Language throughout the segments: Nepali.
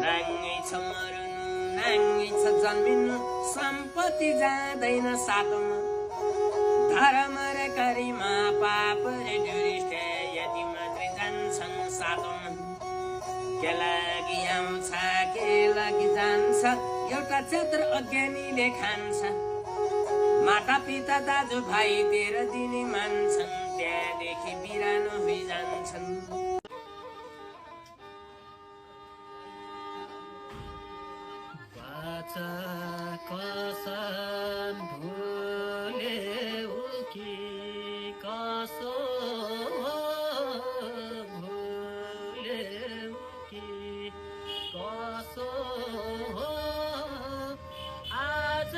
नाङ्गै छ मर्नु नाङ्गै छ जन्मिनु सम्पत्ति जाँदैन सातमा धर्म र करीमा पाप र दुरिष्ट यति मात्रै जान्छन् सातमा के लागि आउँछ के लागि जान्छ एउटा चेत्र अज्ञानीले खान्छ माता पिता दाजुभाइ तेह्र दिने मान्छन् त्यहाँदेखि बिरानो भइजान्छन् कसम भुल्यौ कि कसो भुल्यौ कि कसो आज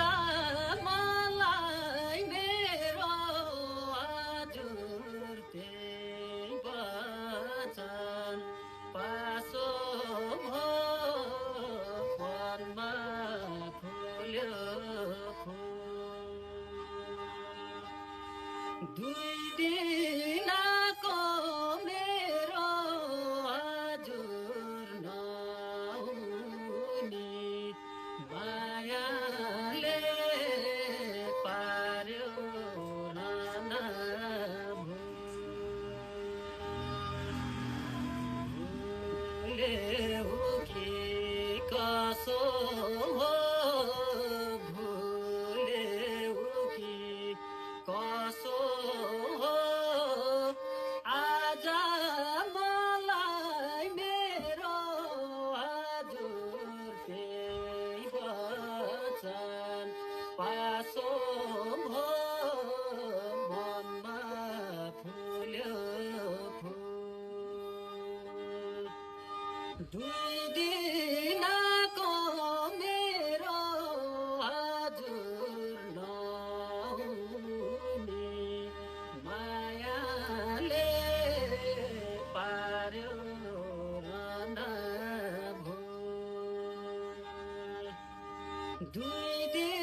मलाई मेरो हजुर त्यही वचन पासो वनमा फुल्यो दुई दिनको मेरो हजुर नहुने मायाले पार्यो नाना भुल्यौ कि कसो भुल्यौ कि कसो आज मलाई मेरो हजुर त्यही वचन पासो मनमा फुल्यो फुल दुई दिनको मेरो हजुर नहुने मायाले पार्यो रन भुल दुई दिन